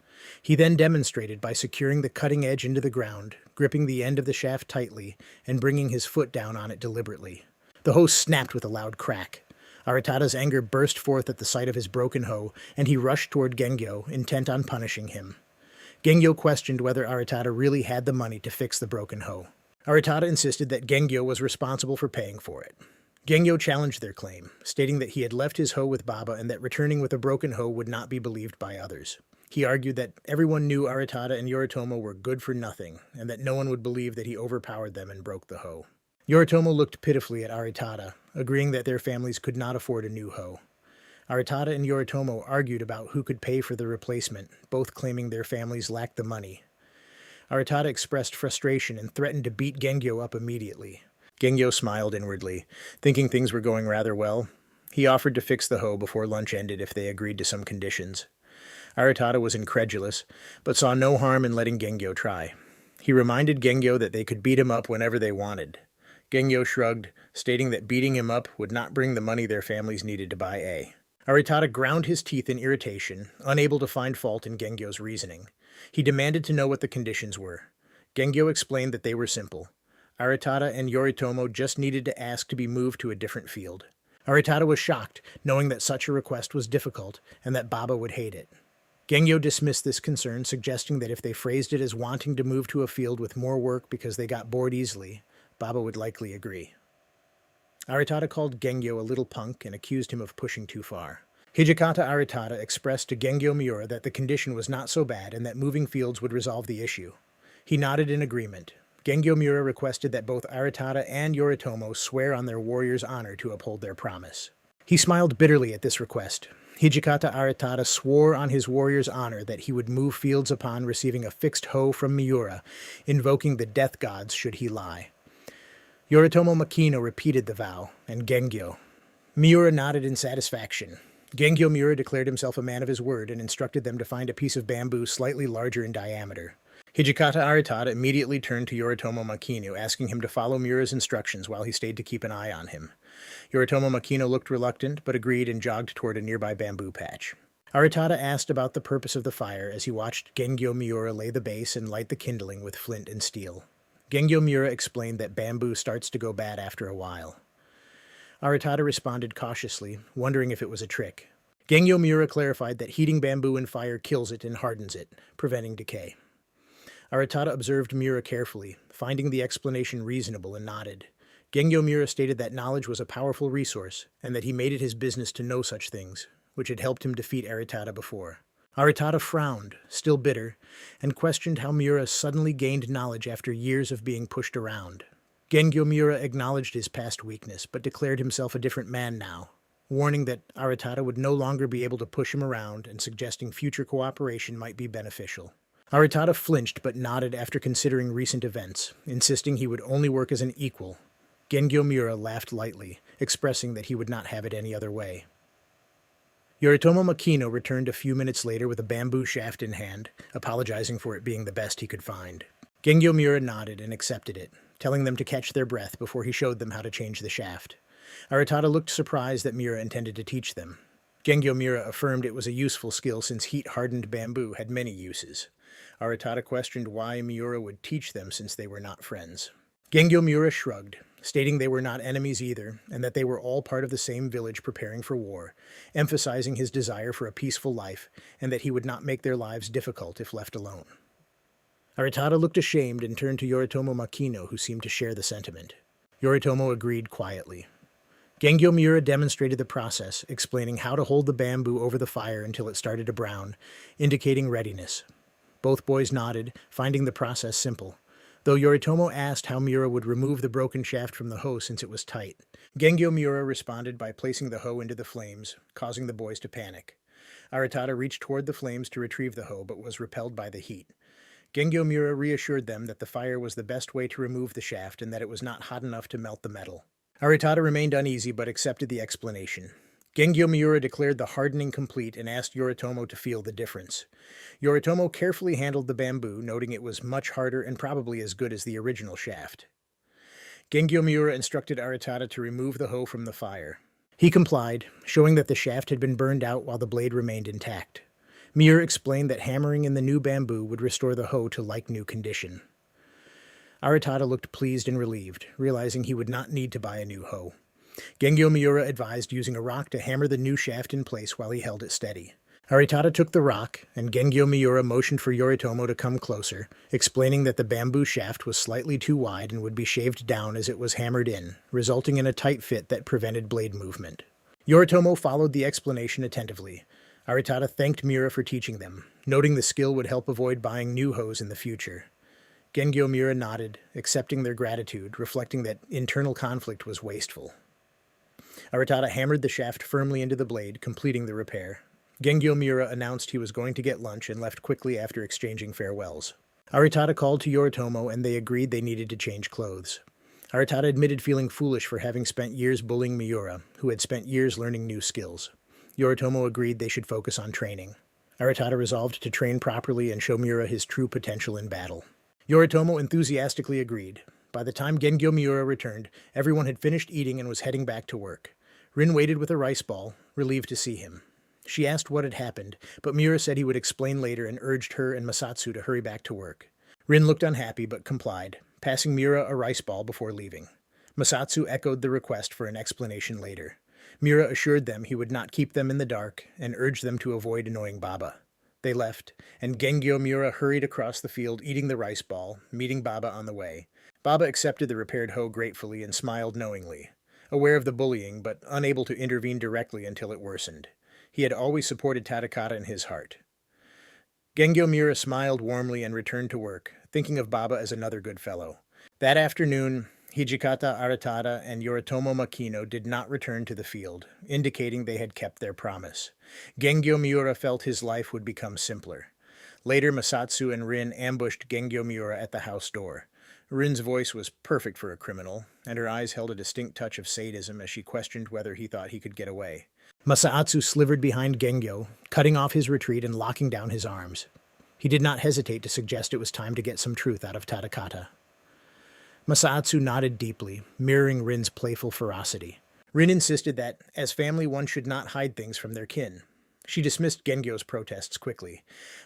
He then demonstrated by securing the cutting edge into the ground, gripping the end of the shaft tightly, and bringing his foot down on it deliberately. The hoe snapped with a loud crack. Aritada's anger burst forth at the sight of his broken hoe, and he rushed toward Gengyo, intent on punishing him. Gengyo questioned whether Aritada really had the money to fix the broken hoe. Aritada insisted that Gengyo was responsible for paying for it. Gengyo challenged their claim, stating that he had left his hoe with Baba and that returning with a broken hoe would not be believed by others. He argued that everyone knew Aritada and Yoritomo were good for nothing, and that no one would believe that he overpowered them and broke the hoe. Yoritomo looked pitifully at Aritada, agreeing that their families could not afford a new hoe. Aritada and Yoritomo argued about who could pay for the replacement, both claiming their families lacked the money. Aritada expressed frustration and threatened to beat Gengyo up immediately. Gengyo smiled inwardly, thinking things were going rather well. He offered to fix the hoe before lunch ended if they agreed to some conditions. Aritada was incredulous, but saw no harm in letting Gengyo try. He reminded Gengyo that they could beat him up whenever they wanted. Gengyo shrugged, stating that beating him up would not bring the money their families needed to buy A. Aritada ground his teeth in irritation, unable to find fault in Gengyo's reasoning. He demanded to know what the conditions were. Gengyo explained that they were simple. Aritada and Yoritomo just needed to ask to be moved to a different field. Aritada was shocked, knowing that such a request was difficult and that Baba would hate it. Gengyo dismissed this concern, suggesting that if they phrased it as wanting to move to a field with more work because they got bored easily, Baba would likely agree. Aritada called Gengyo a little punk and accused him of pushing too far. Hijikata Aritada expressed to Gengyo Miura that the condition was not so bad and that moving fields would resolve the issue. He nodded in agreement. Gengyo Miura requested that both Aritada and Yoritomo swear on their warrior's honor to uphold their promise. He smiled bitterly at this request. Hijikata Aritada swore on his warrior's honor that he would move fields upon receiving a fixed hoe from Miura, invoking the death gods should he lie. Yoritomo Makino repeated the vow, and Gengyo. Miura nodded in satisfaction. Gengyo Miura declared himself a man of his word and instructed them to find a piece of bamboo slightly larger in diameter. Hijikata Aritada immediately turned to Yoritomo Makino, asking him to follow Miura's instructions while he stayed to keep an eye on him. Yoritomo Makino looked reluctant, but agreed and jogged toward a nearby bamboo patch. Aritada asked about the purpose of the fire as he watched Gengyo Miura lay the base and light the kindling with flint and steel. Gengyo Miura explained that bamboo starts to go bad after a while. Aritada responded cautiously, wondering if it was a trick. Gengyo Miura clarified that heating bamboo in fire kills it and hardens it, preventing decay. Aritada observed Miura carefully, finding the explanation reasonable, and nodded. Gengyo Miura stated that knowledge was a powerful resource, and that he made it his business to know such things, which had helped him defeat Aritada before. Aritada frowned, still bitter, and questioned how Miura suddenly gained knowledge after years of being pushed around. Gengyo Miura acknowledged his past weakness, but declared himself a different man now, warning that Aritada would no longer be able to push him around and suggesting future cooperation might be beneficial. Aritada flinched but nodded after considering recent events, insisting he would only work as an equal. Gengyo Miura laughed lightly, expressing that he would not have it any other way. Yoritomo Makino returned a few minutes later with a bamboo shaft in hand, apologizing for it being the best he could find. Gengyo Miura nodded and accepted it, telling them to catch their breath before he showed them how to change the shaft. Aritada looked surprised that Miura intended to teach them. Gengyo Miura affirmed it was a useful skill since heat-hardened bamboo had many uses. Aritada questioned why Miura would teach them since they were not friends. Gengyo Miura shrugged, stating they were not enemies either, and that they were all part of the same village preparing for war, emphasizing his desire for a peaceful life, and that he would not make their lives difficult if left alone. Aritada looked ashamed and turned to Yoritomo Makino, who seemed to share the sentiment. Yoritomo agreed quietly. Gengyo Miura demonstrated the process, explaining how to hold the bamboo over the fire until it started to brown, indicating readiness. Both boys nodded, finding the process simple, though Yoritomo asked how Miura would remove the broken shaft from the hoe since it was tight. Gengyo Miura responded by placing the hoe into the flames, causing the boys to panic. Aritada reached toward the flames to retrieve the hoe, but was repelled by the heat. Gengyo Miura reassured them that the fire was the best way to remove the shaft and that it was not hot enough to melt the metal. Aritada remained uneasy but accepted the explanation. Gengyo Miura declared the hardening complete and asked Yoritomo to feel the difference. Yoritomo carefully handled the bamboo, noting it was much harder and probably as good as the original shaft. Gengyo Miura instructed Aritada to remove the hoe from the fire. He complied, showing that the shaft had been burned out while the blade remained intact. Miura explained that hammering in the new bamboo would restore the hoe to like-new condition. Aritada looked pleased and relieved, realizing he would not need to buy a new hoe. Gengyo Miura advised using a rock to hammer the new shaft in place while he held it steady. Aritada took the rock, and Gengyo Miura motioned for Yoritomo to come closer, explaining that the bamboo shaft was slightly too wide and would be shaved down as it was hammered in, resulting in a tight fit that prevented blade movement. Yoritomo followed the explanation attentively. Aritada thanked Miura for teaching them, noting the skill would help avoid buying new hoes in the future. Gengyo Miura nodded, accepting their gratitude, reflecting that internal conflict was wasteful. Aritada hammered the shaft firmly into the blade, completing the repair. Gengyo Miura announced he was going to get lunch and left quickly after exchanging farewells. Aritada called to Yoritomo and they agreed they needed to change clothes. Aritada admitted feeling foolish for having spent years bullying Miura, who had spent years learning new skills. Yoritomo agreed they should focus on training. Aritada resolved to train properly and show Miura his true potential in battle. Yoritomo enthusiastically agreed. By the time Gengyo Miura returned, everyone had finished eating and was heading back to work. Rin waited with a rice ball, relieved to see him. She asked what had happened, but Miura said he would explain later and urged her and Masatsu to hurry back to work. Rin looked unhappy but complied, passing Miura a rice ball before leaving. Masatsu echoed the request for an explanation later. Miura assured them he would not keep them in the dark and urged them to avoid annoying Baba. They left, and Gengyo Miura hurried across the field eating the rice ball, meeting Baba on the way. Baba accepted the repaired hoe gratefully and smiled knowingly, aware of the bullying but unable to intervene directly until it worsened. He had always supported Tadakata in his heart. Gengyo Miura smiled warmly and returned to work, thinking of Baba as another good fellow. That afternoon, Hijikata Aritada and Yoritomo Makino did not return to the field, indicating they had kept their promise. Gengyo Miura felt his life would become simpler. Later, Masatsu and Rin ambushed Gengyo Miura at the house door. Rin's voice was perfect for a criminal, and her eyes held a distinct touch of sadism as she questioned whether he thought he could get away. Masatsu slivered behind Gengyo, cutting off his retreat and locking down his arms. He did not hesitate to suggest it was time to get some truth out of Tadakata. Masatsu nodded deeply, mirroring Rin's playful ferocity. Rin insisted that, as family, one should not hide things from their kin. She dismissed Gengyo's protests quickly.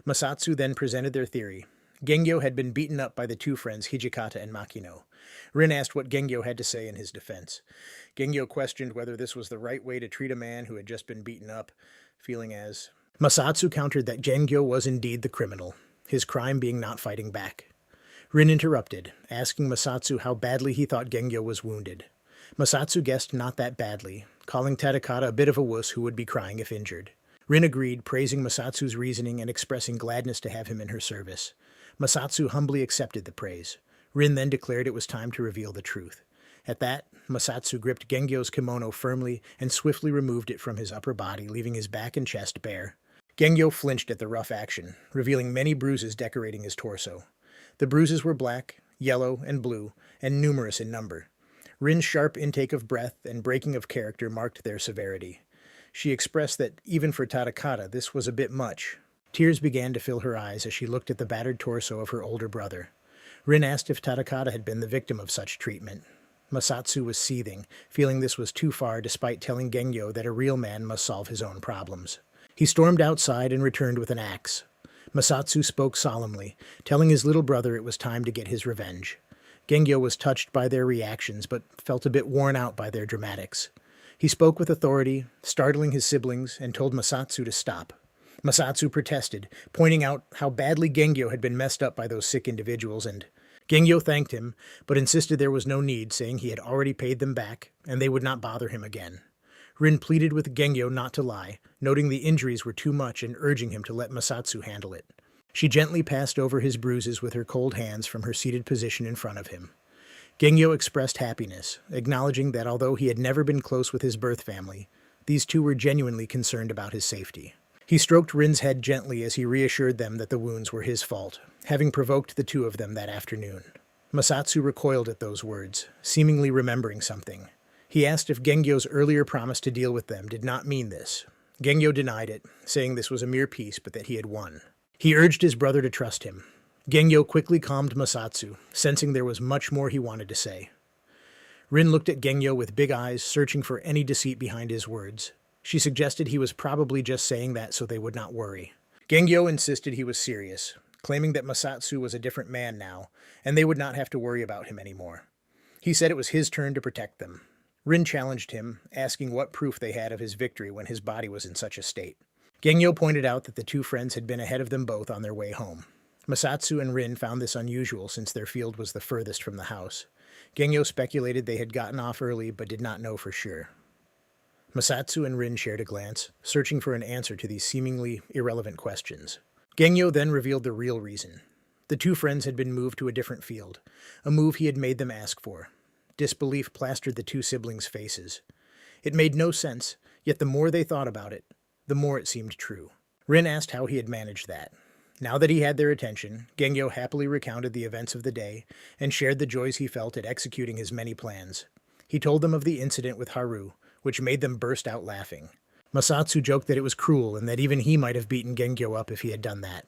Masatsu then presented their theory. Gengyo had been beaten up by the two friends Hijikata and Makino. Rin asked what Gengyo had to say in his defense. Gengyo questioned whether this was the right way to treat a man who had just been beaten up, feeling as... Masatsu countered that Gengyo was indeed the criminal, his crime being not fighting back. Rin interrupted, asking Masatsu how badly he thought Gengyo was wounded. Masatsu guessed not that badly, calling Tadakata a bit of a wuss who would be crying if injured. Rin agreed, praising Masatsu's reasoning and expressing gladness to have him in her service. Masatsu humbly accepted the praise. Rin then declared it was time to reveal the truth. At that, Masatsu gripped Gengyo's kimono firmly and swiftly removed it from his upper body, leaving his back and chest bare. Gengyo flinched at the rough action, revealing many bruises decorating his torso. The bruises were black, yellow, and blue, and numerous in number. Rin's sharp intake of breath and breaking of character marked their severity. She expressed that, even for Tadakata, this was a bit much. Tears began to fill her eyes as she looked at the battered torso of her older brother. Rin asked if Tadakata had been the victim of such treatment. Masatsu was seething, feeling this was too far despite telling Gengyo that a real man must solve his own problems. He stormed outside and returned with an axe. Masatsu spoke solemnly, telling his little brother it was time to get his revenge. Gengyo was touched by their reactions, but felt a bit worn out by their dramatics. He spoke with authority, startling his siblings, and told Masatsu to stop. Masatsu protested, pointing out how badly Gengyo had been messed up by those sick individuals, and Gengyo thanked him, but insisted there was no need, saying he had already paid them back, and they would not bother him again. Rin pleaded with Gengyo not to lie, noting the injuries were too much and urging him to let Masatsu handle it. She gently passed over his bruises with her cold hands from her seated position in front of him. Gengyo expressed happiness, acknowledging that although he had never been close with his birth family, these two were genuinely concerned about his safety. He stroked Rin's head gently as he reassured them that the wounds were his fault, having provoked the two of them that afternoon. Masatsu recoiled at those words, seemingly remembering something. He asked if Gengyo's earlier promise to deal with them did not mean this. Gengyo denied it, saying this was a mere peace but that he had won. He urged his brother to trust him. Gengyo quickly calmed Masatsu, sensing there was much more he wanted to say. Rin looked at Gengyo with big eyes, searching for any deceit behind his words. She suggested he was probably just saying that so they would not worry. Gengyo insisted he was serious, claiming that Masatsu was a different man now, and they would not have to worry about him anymore. He said it was his turn to protect them. Rin challenged him, asking what proof they had of his victory when his body was in such a state. Gengyo pointed out that the two friends had been ahead of them both on their way home. Masatsu and Rin found this unusual since their field was the furthest from the house. Gengyo speculated they had gotten off early but did not know for sure. Masatsu and Rin shared a glance, searching for an answer to these seemingly irrelevant questions. Gengyo then revealed the real reason. The two friends had been moved to a different field, a move he had made them ask for. Disbelief plastered the two siblings' faces. It made no sense, yet the more they thought about it, the more it seemed true. Rin asked how he had managed that. Now that he had their attention, Gengyo happily recounted the events of the day and shared the joys he felt at executing his many plans. He told them of the incident with Haru, which made them burst out laughing. Masatsu joked that it was cruel and that even he might have beaten Gengyo up if he had done that.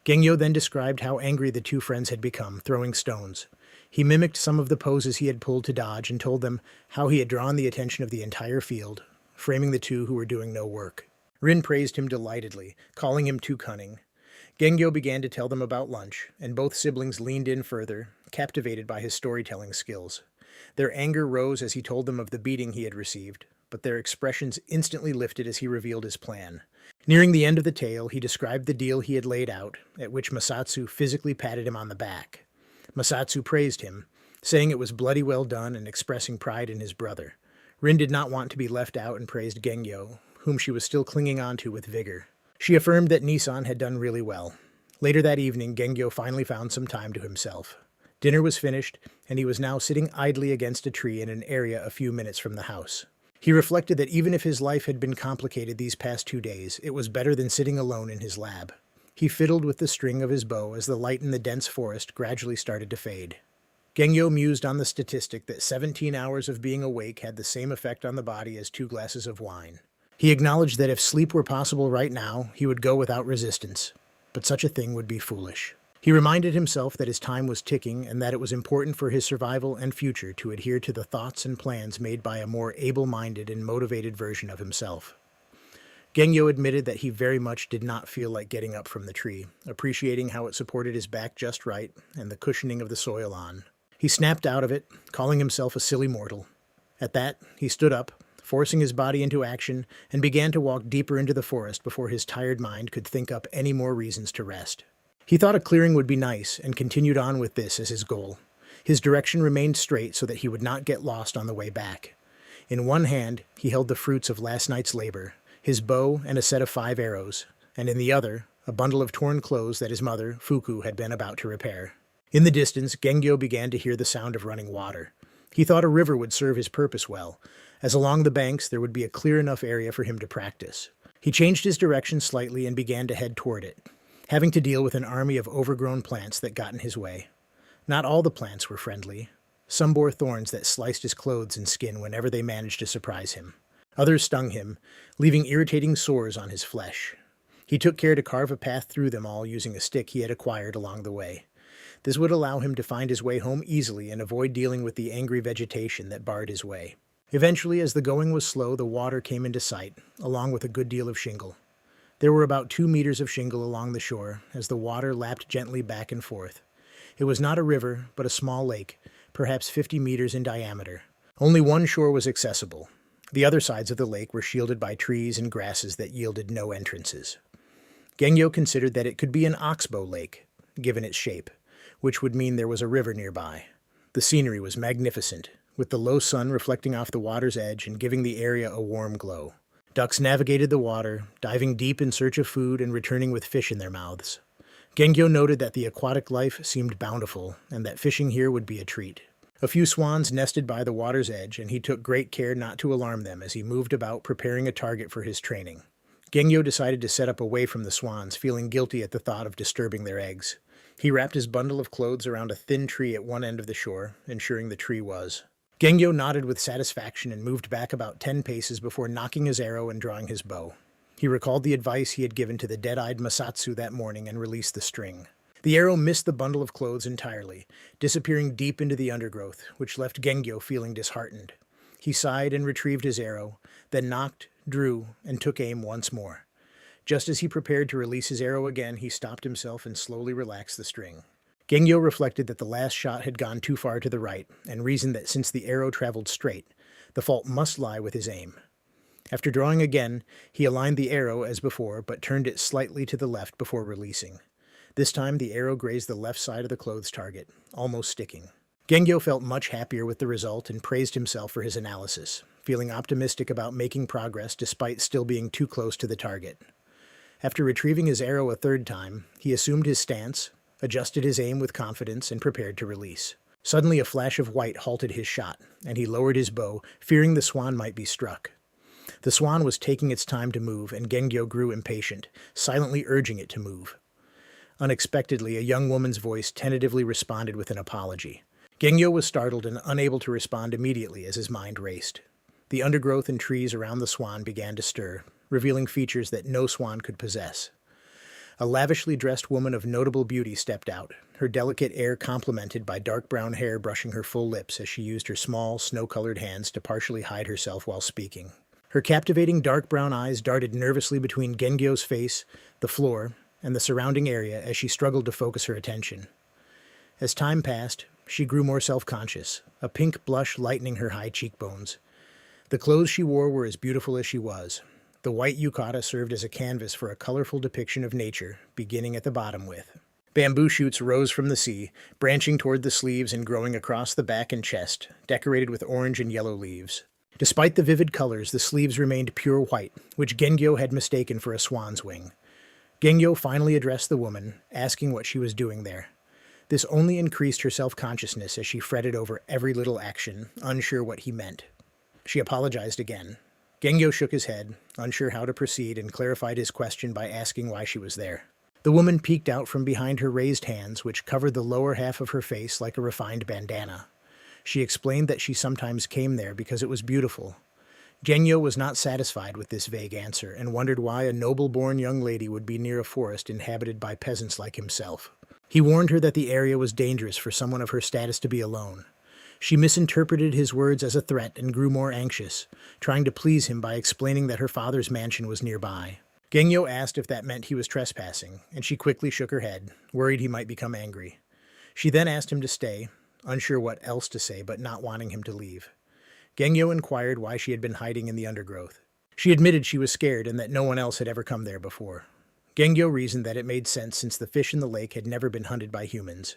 Gengyo then described how angry the two friends had become, throwing stones. He mimicked some of the poses he had pulled to dodge and told them how he had drawn the attention of the entire field, framing the two who were doing no work. Rin praised him delightedly, calling him too cunning. Gengyo began to tell them about lunch, and both siblings leaned in further, captivated by his storytelling skills. Their anger rose as he told them of the beating he had received, but their expressions instantly lifted as he revealed his plan. Nearing the end of the tale, he described the deal he had laid out, at which Masatsu physically patted him on the back. Masatsu praised him, saying it was bloody well done and expressing pride in his brother. Rin did not want to be left out and praised Gengyo, whom she was still clinging on to with vigor. She affirmed that Nissan had done really well. Later that evening, Gengyo finally found some time to himself. Dinner was finished, and he was now sitting idly against a tree in an area a few minutes from the house. He reflected that even if his life had been complicated these past 2 days, it was better than sitting alone in his lab. He fiddled with the string of his bow as the light in the dense forest gradually started to fade. Gengyo mused on the statistic that 17 hours of being awake had the same effect on the body as 2 glasses of wine. He acknowledged that if sleep were possible right now, he would go without resistance, but such a thing would be foolish. He reminded himself that his time was ticking and that it was important for his survival and future to adhere to the thoughts and plans made by a more able-minded and motivated version of himself. Gengyo admitted that he very much did not feel like getting up from the tree, appreciating how it supported his back just right and the cushioning of the soil on. He snapped out of it, calling himself a silly mortal. At that, he stood up, forcing his body into action, and began to walk deeper into the forest before his tired mind could think up any more reasons to rest. He thought a clearing would be nice and continued on with this as his goal. His direction remained straight so that he would not get lost on the way back. In one hand, he held the fruits of last night's labor, his bow and a set of 5 arrows, and in the other, a bundle of torn clothes that his mother, Fuku, had been about to repair. In the distance, Gengyo began to hear the sound of running water. He thought a river would serve his purpose well, as along the banks there would be a clear enough area for him to practice. He changed his direction slightly and began to head toward it, having to deal with an army of overgrown plants that got in his way. Not all the plants were friendly. Some bore thorns that sliced his clothes and skin whenever they managed to surprise him. Others stung him, leaving irritating sores on his flesh. He took care to carve a path through them all using a stick he had acquired along the way. This would allow him to find his way home easily and avoid dealing with the angry vegetation that barred his way. Eventually, as the going was slow, the water came into sight, along with a good deal of shingle. There were about 2 meters of shingle along the shore, as the water lapped gently back and forth. It was not a river, but a small lake, perhaps 50 meters in diameter. Only one shore was accessible. The other sides of the lake were shielded by trees and grasses that yielded no entrances. Gengyo considered that it could be an oxbow lake, given its shape, which would mean there was a river nearby. The scenery was magnificent, with the low sun reflecting off the water's edge and giving the area a warm glow. Ducks navigated the water, diving deep in search of food and returning with fish in their mouths. Gengyo noted that the aquatic life seemed bountiful, and that fishing here would be a treat. A few swans nested by the water's edge, and he took great care not to alarm them as he moved about preparing a target for his training. Gengyo decided to set up away from the swans, feeling guilty at the thought of disturbing their eggs. He wrapped his bundle of clothes around a thin tree at one end of the shore, ensuring the tree was. Gengyo nodded with satisfaction and moved back about 10 paces before knocking his arrow and drawing his bow. He recalled the advice he had given to the dead-eyed Masatsu that morning and released the string. The arrow missed the bundle of clothes entirely, disappearing deep into the undergrowth, which left Gengyo feeling disheartened. He sighed and retrieved his arrow, then knocked, drew, and took aim once more. Just as he prepared to release his arrow again, he stopped himself and slowly relaxed the string. Gengyo reflected that the last shot had gone too far to the right, and reasoned that since the arrow traveled straight, the fault must lie with his aim. After drawing again, he aligned the arrow as before, but turned it slightly to the left before releasing. This time the arrow grazed the left side of the clothes target, almost sticking. Gengyo felt much happier with the result and praised himself for his analysis, feeling optimistic about making progress despite still being too close to the target. After retrieving his arrow a 3rd time, he assumed his stance, adjusted his aim with confidence, and prepared to release. Suddenly a flash of white halted his shot, and he lowered his bow, fearing the swan might be struck. The swan was taking its time to move, and Gengyo grew impatient, silently urging it to move. Unexpectedly, a young woman's voice tentatively responded with an apology. Gengyo was startled and unable to respond immediately as his mind raced. The undergrowth and trees around the swan began to stir, revealing features that no swan could possess. A lavishly dressed woman of notable beauty stepped out, her delicate air complemented by dark brown hair brushing her full lips as she used her small, snow-colored hands to partially hide herself while speaking. Her captivating dark brown eyes darted nervously between Gengyo's face, the floor, and the surrounding area as she struggled to focus her attention. As time passed, she grew more self-conscious, a pink blush lightening her high cheekbones. The clothes she wore were as beautiful as she was. The white yukata served as a canvas for a colorful depiction of nature, beginning at the bottom with. Bamboo shoots rose from the sea, branching toward the sleeves and growing across the back and chest, decorated with orange and yellow leaves. Despite the vivid colors, the sleeves remained pure white, which Gengyo had mistaken for a swan's wing. Gengyo finally addressed the woman, asking what she was doing there. This only increased her self-consciousness as she fretted over every little action, unsure what he meant. She apologized again. Gengyo shook his head, unsure how to proceed, and clarified his question by asking why she was there. The woman peeked out from behind her raised hands, which covered the lower half of her face like a refined bandana. She explained that she sometimes came there because it was beautiful. Gengyo was not satisfied with this vague answer and wondered why a noble-born young lady would be near a forest inhabited by peasants like himself. He warned her that the area was dangerous for someone of her status to be alone. She misinterpreted his words as a threat and grew more anxious, trying to please him by explaining that her father's mansion was nearby. Gengyo asked if that meant he was trespassing, and she quickly shook her head, worried he might become angry. She then asked him to stay, unsure what else to say but not wanting him to leave. Gengyo inquired why she had been hiding in the undergrowth. She admitted she was scared and that no one else had ever come there before. Gengyo reasoned that it made sense since the fish in the lake had never been hunted by humans.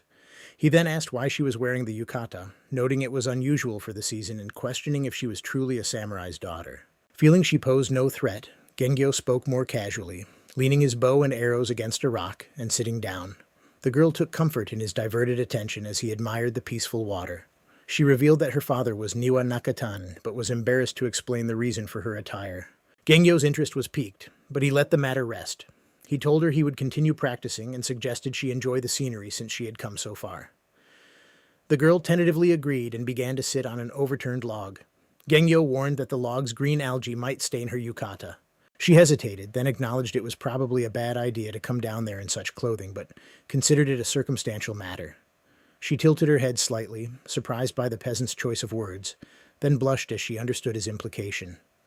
He then asked why she was wearing the yukata, noting it was unusual for the season and questioning if she was truly a samurai's daughter. Feeling she posed no threat, Gengyo spoke more casually, leaning his bow and arrows against a rock and sitting down. The girl took comfort in his diverted attention as he admired the peaceful water. She revealed that her father was Niwa Nakatan, but was embarrassed to explain the reason for her attire. Gengyo's interest was piqued, but he let the matter rest. He told her he would continue practicing and suggested she enjoy the scenery since she had come so far. The girl tentatively agreed and began to sit on an overturned log. Gengyo warned that the log's green algae might stain her yukata. She hesitated, then acknowledged it was probably a bad idea to come down there in such clothing, but considered it a circumstantial matter. She tilted her head slightly, surprised by the peasant's choice of words, then blushed as she understood his implication.